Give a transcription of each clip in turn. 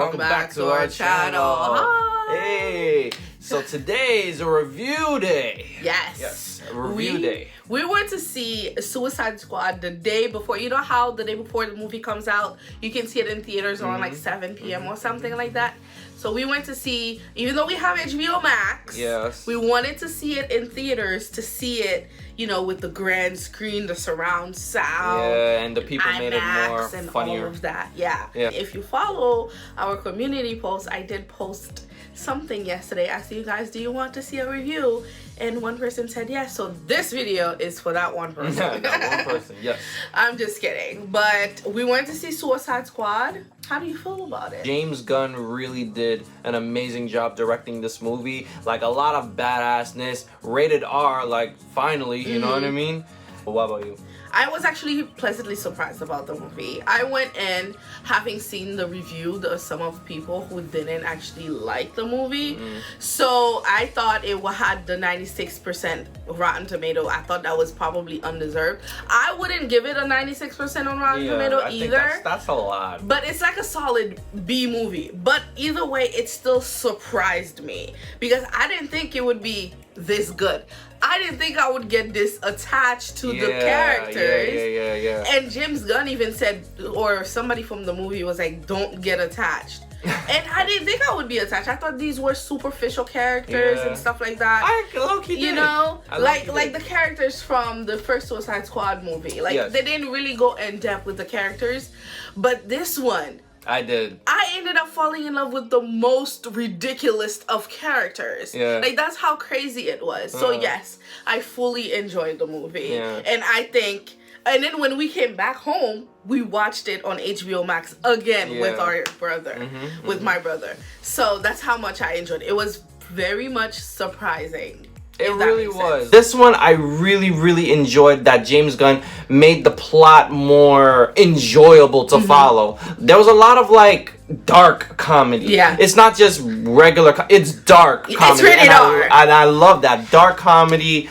welcome back to our channel. Hi. Hey, so today is a review day. Yes, a review day. We went to see Suicide Squad the day before. You know how the day before the movie comes out, you can see it in theaters around like 7 p.m. or something like that. So we went to see, even though we have HBO Max, yes, we wanted to see it in theaters, to see it, you know, with the grand screen, the surround sound. Yeah, and the people IMAX made it more and funnier. all of that. Yeah. If you follow our community posts, I did post something yesterday asking you guys, do you want to see a review? And one person said yes. So this video is for that one person. That one person, yes. I'm just kidding. But we went to see Suicide Squad. How do you feel about it? James Gunn really did an amazing job directing this movie. Like, a lot of badassness, rated R, like, finally, you know what I mean? But what about you? I was actually pleasantly surprised about the movie. I went in having seen the review of some of people who didn't actually like the movie. So I thought it had the 96% Rotten Tomato. I thought that was probably undeserved. I wouldn't give it a 96% on Rotten Tomato either. That's a lot. But it's like a solid B movie. But either way, it still surprised me because I didn't think it would be this good. I didn't think I would get this attached to the characters. Yeah. And James Gunn even said, or somebody from the movie was like, don't get attached. And I didn't think I would be attached. I thought these were superficial characters and stuff like that. I low-key did. You know, like the characters from the first Suicide Squad movie. Like they didn't really go in depth with the characters. But this one, I did. I ended up falling in love with the most ridiculous of characters. Yeah. Like, that's how crazy it was. So, yes, I fully enjoyed the movie. Yeah. And I think... And then when we came back home, we watched it on HBO Max again with our brother. With my brother. So, that's how much I enjoyed it. It was very much surprising. It really was. This one, I really enjoyed that James Gunn made the plot more enjoyable to follow. There was a lot of, like, dark comedy. Yeah. It's not just regular, it's dark comedy. It's rated R. And I love that. Dark comedy.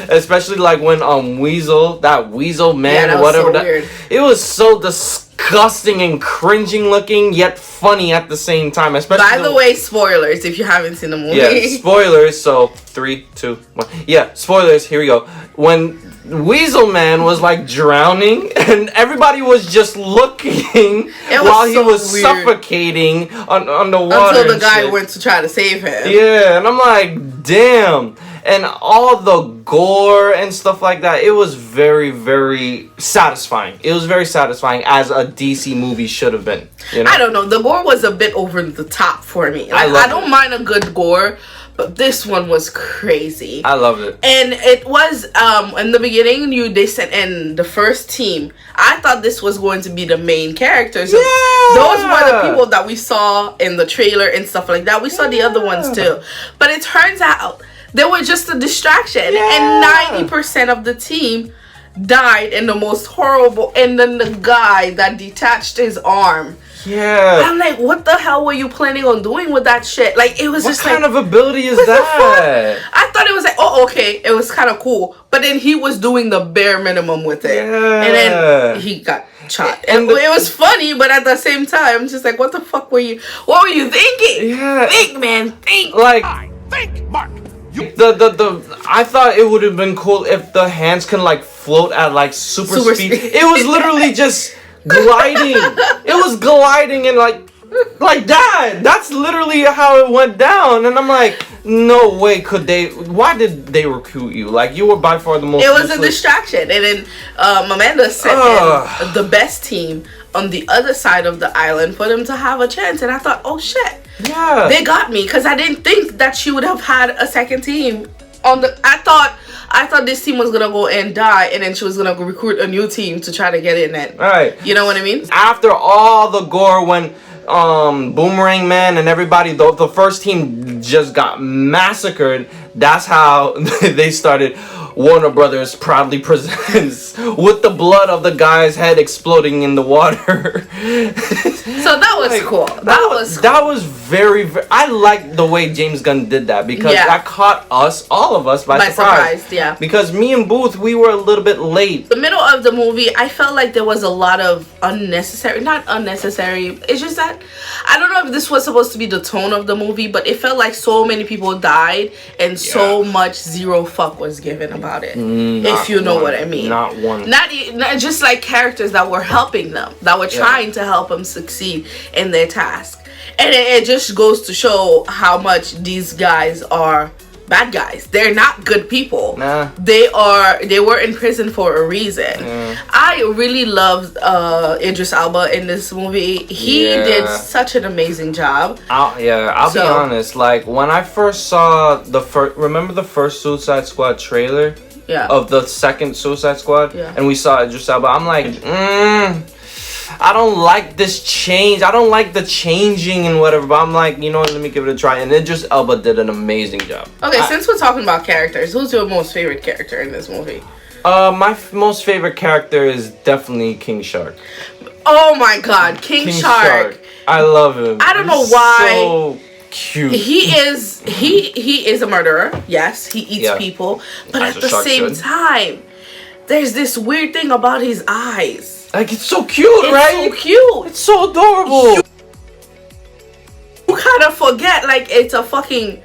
Especially, like, when that Weasel man, that whatever. Was so weird. It was so disgusting and cringing looking, yet funny at the same time. Especially by the way, spoilers if you haven't seen the movie. Yeah, spoilers. So 3, 2, 1. Yeah, spoilers. Here we go. When Weasel Man was like drowning, and everybody was just looking while he was suffocating on the water. Until the guy went to try to save him. Yeah, and I'm like, damn. And all the gore and stuff like that, it was very satisfying. It was very satisfying, as a DC movie should have been. You know? I don't know. The gore was a bit over the top for me. Like, I don't mind a good gore, but this one was crazy. I loved it. And it was, in the beginning, they sent in the first team. I thought this was going to be the main characters. Yeah! Those were the people that we saw in the trailer and stuff like that. We saw the other ones too. But it turns out they were just a distraction. And 90% of the team died in the most horrible. And then the guy that detached his arm. Yeah. I'm like, what the hell were you planning on doing with that shit? Like, it was just like, what kind of ability is that? I thought it was like, oh, okay, it was kind of cool. But then he was doing the bare minimum with it. Yeah. And then he got shot. And it was funny, but at the same time, just like, what the fuck were you thinking? Yeah. Think, man, think. Like, think, Mark. I thought it would have been cool if the hands can like float at like super speed. It was literally just gliding. It was gliding and like that. That's literally how it went down. And I'm like, no way could they. Why did they recruit you? Like, you were by far the most. It was a distraction. And then Amanda sent in the best team on the other side of the island for them to have a chance. And I thought, oh shit. Yeah. They got me, because I didn't think that she would have had a second team on the. I thought this team was gonna go and die, and then she was gonna recruit a new team to try to get in it. Right. You know what I mean? After all the gore, when Boomerang Man and everybody, the first team just got massacred. That's how they started. Warner Brothers proudly presents with the blood of the guy's head exploding in the water. So that was cool. That was very. I like the way James Gunn did that because that caught all of us by surprise. Yeah. Because me and Booth, we were a little bit late. The middle of the movie, I felt like there was a lot of not unnecessary. It's just that I don't know if this was supposed to be the tone of the movie, but it felt like so many people died and so much zero fuck was given about it. If you know what I mean. Not one. Not just like characters that were helping them, that were trying to help them succeed in their task. And it just goes to show how much these guys are bad guys. They're not good people. Nah. They were in prison for a reason. I really loved Idris Alba in this movie. He did such an amazing job. I'll be honest, like when I first saw remember the first Suicide Squad trailer? Yeah. Of the second Suicide Squad? Yeah. And we saw Idris Alba, I'm like, I don't like this change. I don't like the changing and whatever. But I'm like, you know what? Let me give it a try. And Idris Elba did an amazing job. Okay, since we're talking about characters, who's your most favorite character in this movie? My most favorite character is definitely King Shark. Oh my God, King Shark. I love him. I don't know why. So cute. He is a murderer. Yes, he eats people. But at the same time, there's this weird thing about his eyes. Like, it's so cute, right? It's so cute. It's so adorable. You kind of forget, like, it's a fucking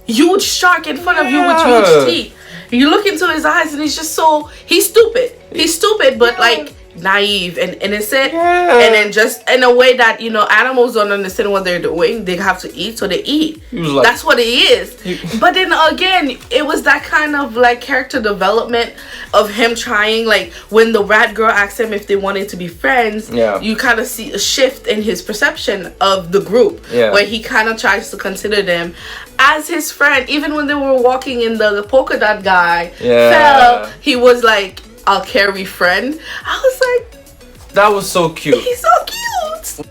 huge shark in front of you with huge teeth. You look into his eyes and he's just so... He's stupid. He's stupid, but, like, naive and innocent. And then just in a way that, you know, animals don't understand what they're doing. They have to eat, so they eat. Like, that's what he is. But then, again, it was that kind of, like, character development of him trying, like, when the rat girl asked him if they wanted to be friends, you kind of see a shift in his perception of the group, where he kind of tries to consider them as his friend. Even when they were walking in the polka dot guy fell, he was like, I'll carry friend. I was like, that was so cute. He's so cute.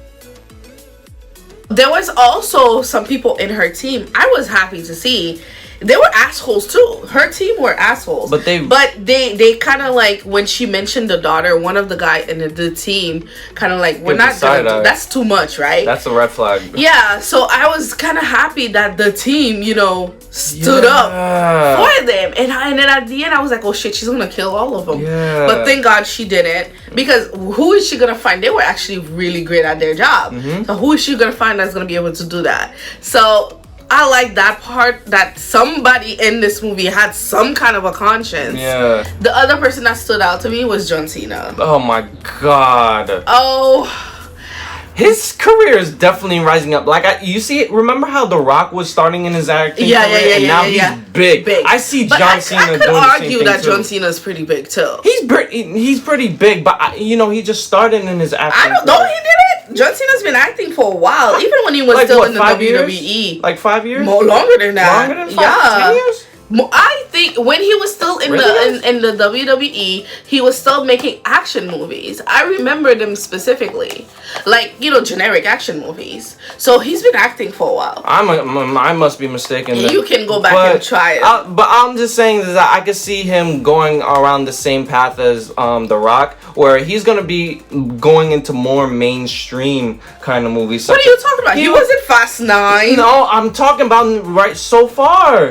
There was also some people in her team I was happy to see. They were assholes too. Her team were assholes. But they kind of like, when she mentioned the daughter, one of the guys in the team kind of like, we're not doing that's too much, right? That's a red flag. Yeah, so I was kind of happy that the team, you know, stood up for them. And then at the end, I was like, oh shit, she's gonna kill all of them. But thank God she didn't, because who is she gonna find? They were actually really great at their job. So who is she gonna find that's gonna be able to do that? So I like that part, that somebody in this movie had some kind of a conscience. The other person that stood out to me was John Cena. Oh my God. Oh. His career is definitely rising up. Like, you see it. Remember how The Rock was starting in his acting career, and now he's big. I see John Cena doing the same thing too. I could argue that John Cena's pretty big too. He's pretty big, but you know, he just started in his acting. I don't know. He did it. John Cena's been acting for a while, even when he was still in the WWE. Like 5 years? More longer than that. Longer than 10 years? I think when he was still in the WWE, he was still making action movies. I remember them specifically, like, you know, generic action movies. So he's been acting for a while. I must be mistaken. You can go back and try it. But I'm just saying that I could see him going around the same path as The Rock, where he's gonna be going into more mainstream kind of movies. What are you talking about? He was in Fast 9. No, I'm talking about so far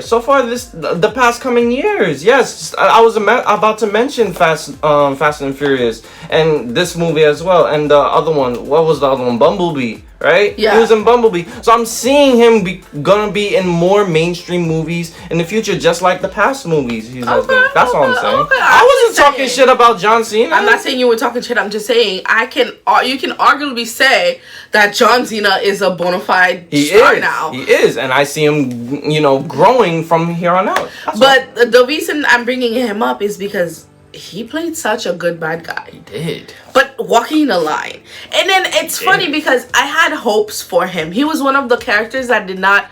the past coming years. Yes, I was about to mention Fast and Furious and this movie as well, and the other one. What was the other one? Bumblebee, right? Yeah, he was in Bumblebee. So I'm seeing him gonna be in more mainstream movies in the future, just like the past movies he's been. That's all I'm saying. I wasn't talking shit about John Cena. I'm not saying you were talking shit. I'm just saying you can arguably say that John Cena is a bona fide star now. He is, and I see him, you know, growing from here on out. But the reason I'm bringing him up is because he played such a good bad guy. He did. But walking the line. And then it's funny because I had hopes for him. He was one of the characters that did not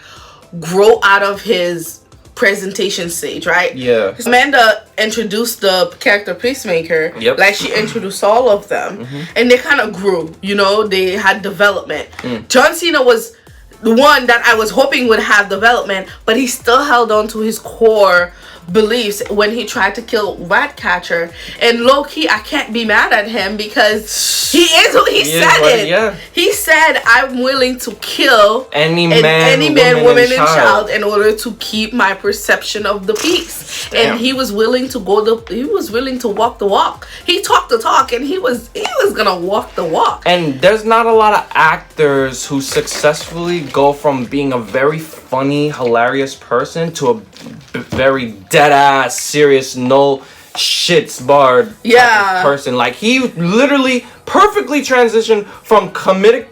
grow out of his presentation stage, right? Yeah. Amanda introduced the character Peacemaker. Yep. Like, she introduced all of them. And they kind of grew, you know, they had development. John Cena was the one that I was hoping would have development, but he still held on to his core beliefs when he tried to kill Ratcatcher. And low-key, I can't be mad at him because he said it. Yeah. He said, I'm willing to kill any man, woman, and child in order to keep my perception of the peace. Damn. And he was willing to walk the walk. He talked the talk, and he was gonna walk the walk. And there's not a lot of actors who successfully go from being a very funny, hilarious person to a very dead-ass, serious, no shits barred person. Like, he literally perfectly transitioned from comedic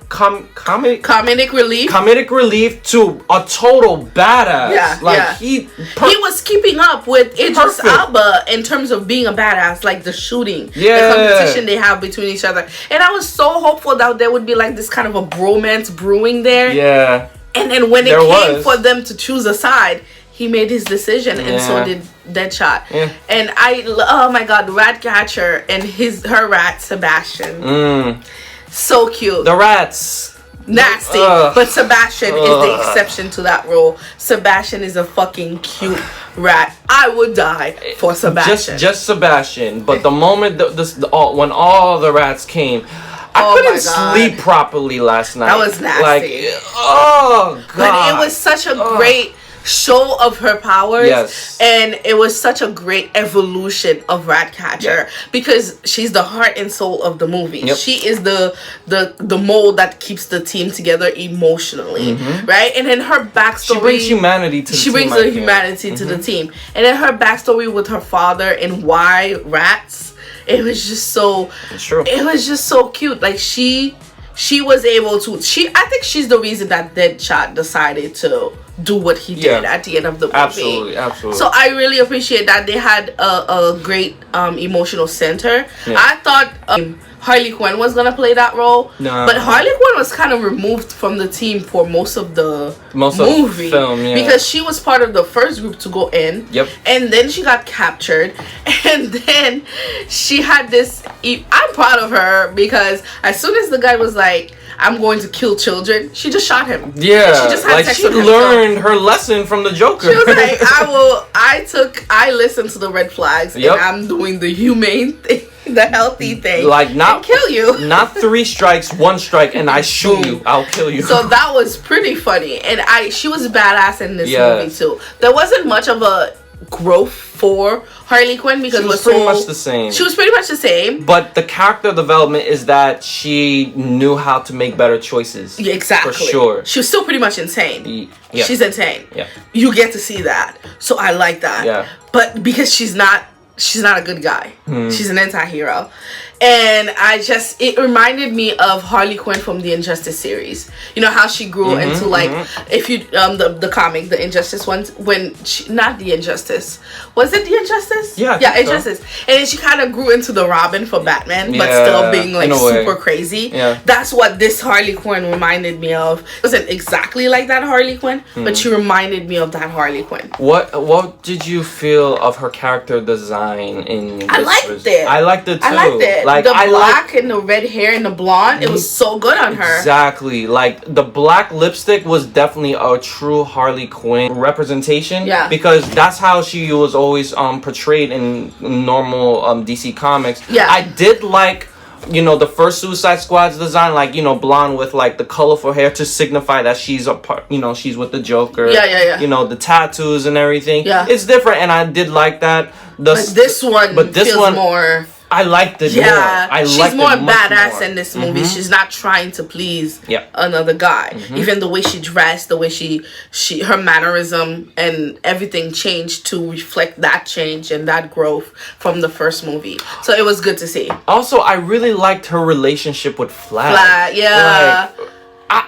relief to a total badass. He was keeping up with Idris Alba in terms of being a badass, like the shooting, the competition they have between each other. And I was so hopeful that there would be like this kind of a bromance brewing there. Yeah. And then when it came for them to choose a side, he made his decision, and so did Deadshot. Yeah. And oh my god, Ratcatcher and her rat Sebastian. So cute. The rats. Nasty. But Sebastian is the exception to that rule. Sebastian is a fucking cute rat. I would die for Sebastian. Just Sebastian. But the moment when all the rats came, I couldn't sleep properly last night. That was nasty. Like, oh god. But it was such a great show of her powers, and it was such a great evolution of Ratcatcher because she's the heart and soul of the movie. She is the mold that keeps the team together emotionally, right? And then her backstory, she brings humanity to the team. She brings the humanity to the team, and then her backstory with her father and why rats. It was just so. It's true. It was just so cute. Like she was able to. I think she's the reason that Deadshot decided to do what he did at the end of the movie. Absolutely. So I really appreciate that they had a great emotional center. I thought Harley Quinn was gonna play that role, but Harley Quinn was kind of removed from the team for most of the movie because she was part of the first group to go in, and then she got captured, and then she had this. I'm proud of her because as soon as the guy was like, I'm going to kill children, she just shot him. Yeah, she just had sex with him. Learned her lesson from the Joker. She was like, I listened to the red flags, and I'm doing the humane thing, the healthy thing, like not kill you. Not 3 strikes, 1 strike, and I shoot you. I'll kill you. So that was pretty funny, and she was badass in this movie too. There wasn't much of a growth for Harley Quinn because she was pretty much the same. She was pretty much the same. But the character development is that she knew how to make better choices. Yeah, exactly. For sure. She was still pretty much insane. Yeah. She's insane. Yeah. You get to see that. So I like that. Yeah. But because she's not a good guy. She's an anti-hero. And it reminded me of Harley Quinn from the Injustice series. You know how she grew into like, if you the comic, the Injustice ones, when not the Injustice, was it the Injustice? Yeah, Injustice. So. And then she kind of grew into the Robin for Batman, but still being like super crazy. Yeah. That's what this Harley Quinn reminded me of. It wasn't exactly like that Harley Quinn, but she reminded me of that Harley Quinn. What did you feel of her character design in? I liked it. I liked it too. I liked it. Like, the black and the red hair and the blonde, it was so good on her. Exactly. Like, the black lipstick was definitely a true Harley Quinn representation. Yeah. Because that's how she was always portrayed in normal DC comics. Yeah. I did like, the first Suicide Squad's design, like, blonde with, like, the colorful hair to signify that she's a part, she's with the Joker. Yeah. The tattoos and everything. Yeah. It's different, and I did like that. But this one feels more... I liked it more. She's more badass in this movie. She's not trying to please another guy. Even the way she dressed, the way her mannerism and everything changed to reflect that change and that growth from the first movie. So it was good to see. Also, I really liked her relationship with Flag.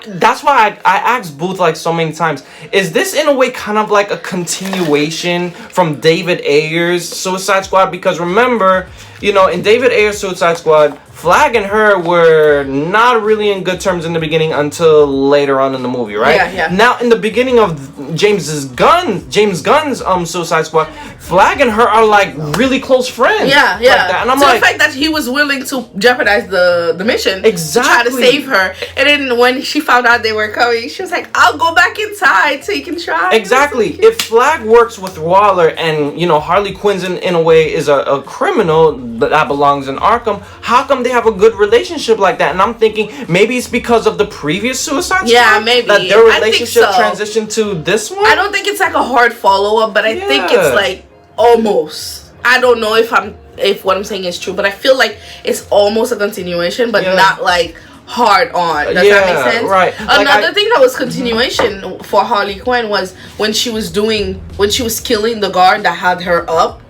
That's why I asked Booth like so many times, is this in a way kind of like a continuation from David Ayer's Suicide Squad? Because remember, in David Ayer's Suicide Squad, Flag and her were not really in good terms in the beginning until later on in the movie, right? Yeah. Now, in the beginning of James Gunn's Suicide Squad, Flag and her are like really close friends. Yeah. Like that. And I'm so like, the fact that he was willing to jeopardize the mission exactly, to try to save her, and then when she found out they were coming, she was like, "I'll go back inside so you can try." Exactly. If Flag works with Waller and Harley Quinn's in a way is a criminal that belongs in Arkham, how come they have a good relationship like that? And I'm thinking maybe it's because of the previous Suicide Squad. Yeah, maybe that their relationship so. transitioned to this one. I don't think it's like a hard follow up, but I think it's like almost. I don't know if what I'm saying is true, but I feel like it's almost a continuation, but not like hard on. Does that make sense? Right. Another thing that was continuation for Harley Quinn was when she was killing the guard that had her up.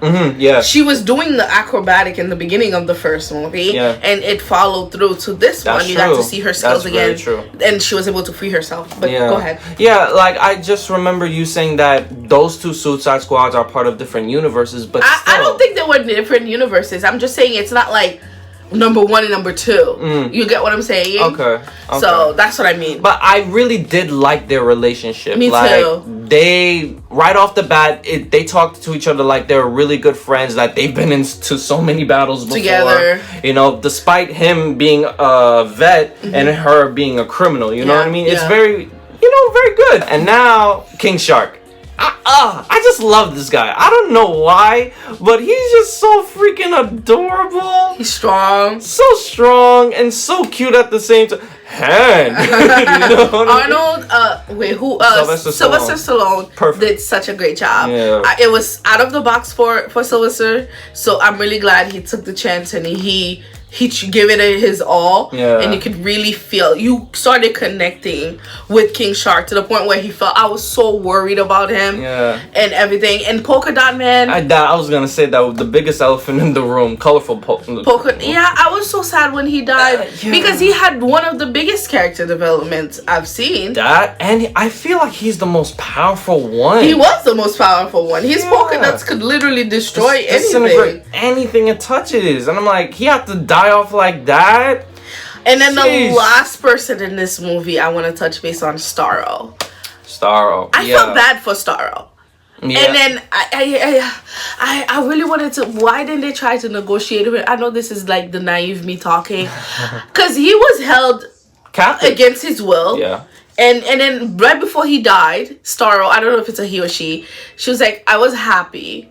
She was doing the acrobatic in the beginning of the first movie, and it followed through to this one. You got to see her skills again, and she was able to free herself. But go ahead. Yeah, like I just remember you saying that those two Suicide Squads are part of different universes, but I don't think they were different universes. I'm just saying it's not like number 1 and number 2. You get what I'm saying? Okay. So that's what I mean. But I really did like their relationship. Me too. They right off the bat, they talked to each other like they were really good friends. That they've been into so many battles before. Together. Despite him being a vet and her being a criminal. You know what I mean? It's very, very good. And now King Shark. I just love this guy. I don't know why, but he's just so freaking adorable. He's strong. So strong and so cute at the same time. Arnold, Sylvester Stallone did such a great job. It was out of the box for Sylvester, so I'm really glad he took the chance and he gave it his all, and you could really feel, you started connecting with King Shark to the point where he felt, I was so worried about him and everything. And Polka Dot Man, I was gonna say that the biggest elephant in the room, colorful polka. I was so sad when he died because he had one of the biggest character developments I've seen. And I feel like he's the most powerful one. He was the most powerful one. His polka dots could literally destroy anything it touches, and I'm like, he had to die off like that. And then the last person in this movie I want to touch base on, Starro. I felt bad for Starro. And then I really wanted to, why didn't they try to negotiate with? I know this is like the naive me talking, because he was held captive against his will. And then right before he died, Starro, I don't know if it's a he or she was like, I was happy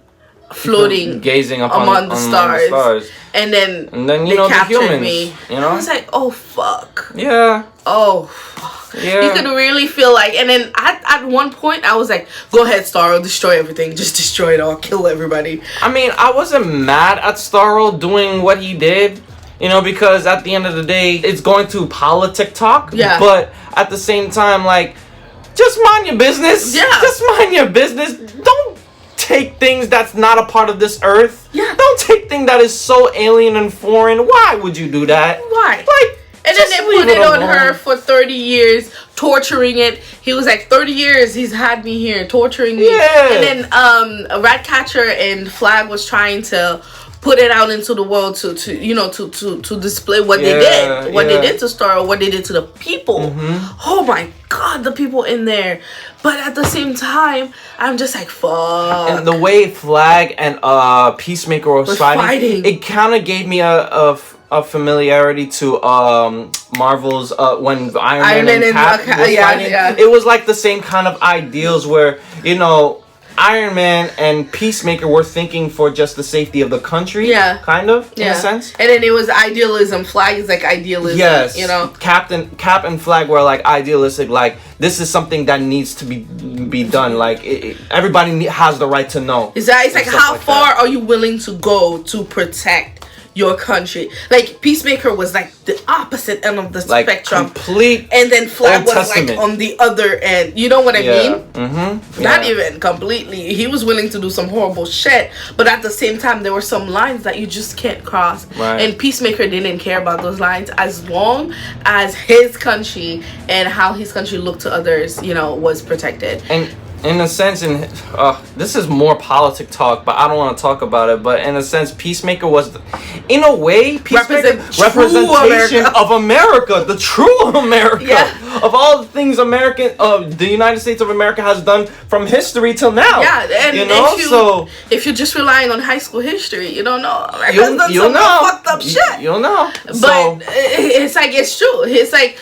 floating, gazing among the stars. And then they captured the humans, me. I was like, oh fuck. Oh fuck. You could really feel like, and then at one point I was like, go ahead Starro, destroy everything, just destroy it all, kill everybody. I mean, I wasn't mad at Starro doing what he did, because at the end of the day it's going to politic talk, but at the same time, like, just mind your business. Just mind your business. Don't take things that's not a part of this earth. Don't take things that is so alien and foreign. Why would you do that? Why? Like, and then they put it on her for 30 years, torturing it. He was like, 30 years he's had me here, torturing me. And then Ratcatcher and Flag was trying to put it out into the world to display what they did. What they did to Star, what they did to the people. Oh my god, the people in there. But at the same time, I'm just like, fuck. And the way Flag and Peacemaker was fighting, it kind of gave me a familiarity to Marvel's when Iron Man and Cap was fighting. It was like the same kind of ideals where, Iron Man and Peacemaker were thinking for just the safety of the country, kind of, in a sense. And then it was idealism. Flag is like idealism, Cap and Flag were like idealistic, like, this is something that needs to be done. Like, everybody has the right to know. It's like, how far are you willing to go to protect your country? Like, Peacemaker was like the opposite end of the spectrum, complete, and then Flag was like on the other end. You know what I mean? Not even completely. He was willing to do some horrible shit, but at the same time there were some lines that you just can't cross. And Peacemaker didn't care about those lines as long as his country and how his country looked to others, was protected. And in a sense, this is more politic talk, but I don't want to talk about it. But in a sense, Peacemaker was, in a way, representation of America, the true America, of all the things the United States of America has done from history till now. Yeah, and you know, if you're just relying on high school history, you don't know. America's done some fucked up shit. You'll know. But it's like, it's true. It's like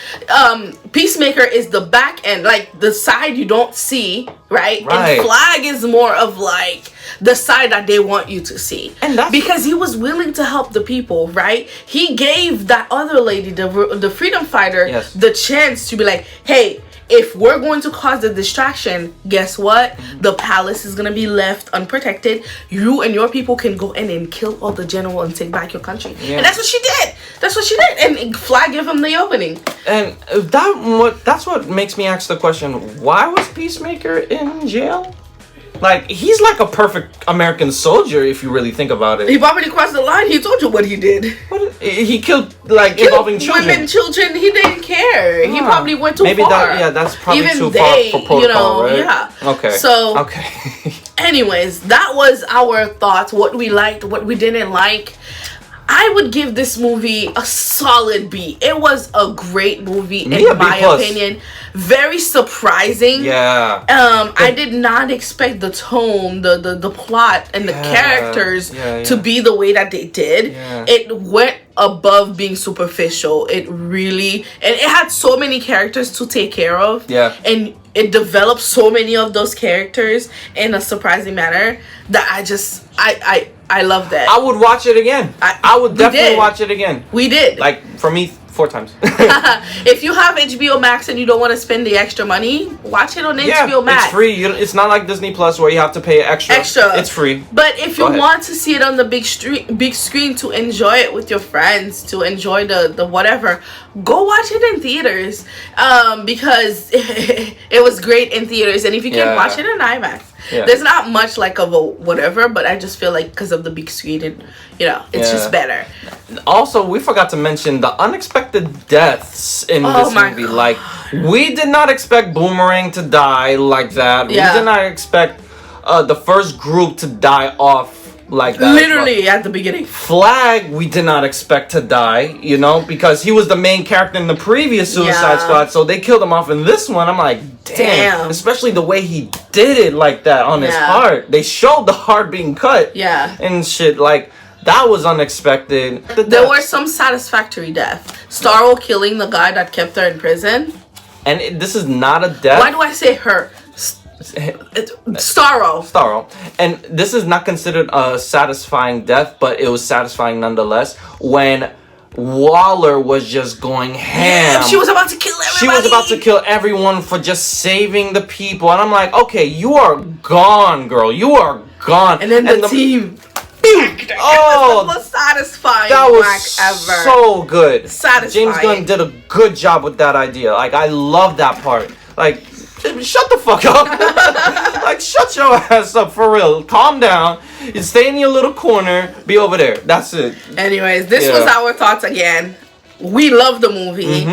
Peacemaker is the back end, like the side you don't see, right? And Flag is more of like the side that they want you to see, and that's because he was willing to help the people, right? He gave that other lady, the freedom fighter, the chance to be like, hey, if we're going to cause the distraction, guess what? The palace is gonna be left unprotected. You and your people can go in and kill all the general and take back your country. And that's what she did. That's what she did. And Flag gave him the opening. And that's what makes me ask the question: why was Peacemaker in jail? Like, he's like a perfect American soldier if you really think about it. He probably crossed the line. He told you what he did. He killed, like, involving children. Women, children, he didn't care. He probably went too far. That's probably too far for protocol, right? Yeah. Okay. So, anyways, that was our thoughts, what we liked, what we didn't like. I would give this movie a solid B. It was a great movie, in my opinion. Very surprising. Yeah. I did not expect the tone, the plot, and the characters to be the way that they did. Yeah. It went above being superficial. It really, and it had so many characters to take care of. Yeah. And it developed so many of those characters in a surprising manner that I love that. I would watch it again. I would definitely watch it again. We did. Like, for me, 4 times. If you have HBO Max and you don't want to spend the extra money, watch it on HBO Max. It's free. It's not like Disney Plus where you have to pay extra. It's free. But if you want to see it on the big screen to enjoy it with your friends, to enjoy the whatever, go watch it in theaters. Because it was great in theaters. And if you can watch it in IMAX. Yeah. There's not much like of a whatever, but I just feel like because of the big screen, and it's just better. Also, we forgot to mention the unexpected deaths in this movie. God. Like, we did not expect Boomerang to die like that. Yeah. We did not expect the first group to die off like that. Literally at the beginning. Flag, we did not expect to die, because he was the main character in the previous Suicide Squad, so they killed him off in this one. I'm like, damn. Especially the way he did it like that on his heart. They showed the heart being cut. Yeah. And shit, like, that was unexpected. There were some satisfactory deaths. Starro killing the guy that kept her in prison. And this is not a death. Why do I say her? Starro. And this is not considered a satisfying death, but it was satisfying nonetheless when Waller was just going ham. She was about to kill everybody. She was about to kill everyone for just saving the people. And I'm like, okay, you are gone, girl. You are gone. And then the team. Oh, the most satisfying that was ever. So good. Satisfying. James Gunn did a good job with that idea. Like, I love that part. Like, shut the fuck up. Like, shut your ass up, for real. Calm down. You stay in your little corner. Be over there. That's it. Anyways, this was our thoughts again. We love the movie.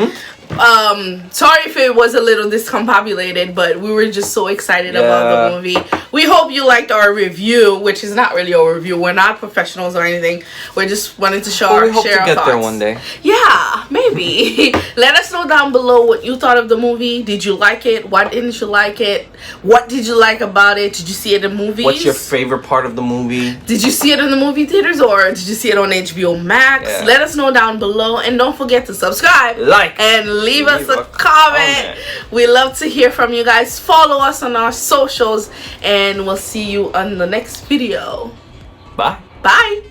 Sorry if it was a little discombobulated, but we were just so excited about the movie. We hope you liked our review, which is not really a review. We're not professionals or anything. We're just wanting to share our thoughts. We hope to get there one day. Yeah, maybe. Let us know down below what you thought of the movie. Did you like it? Why didn't you like it? What did you like about it? Did you see it in movies? What's your favorite part of the movie? Did you see it in the movie theaters or did you see it on HBO Max? Yeah. Let us know down below, and don't forget to subscribe, like, and leave us a comment. We love to hear from you guys. Follow us on our socials, and we'll see you on the next video. Bye. Bye.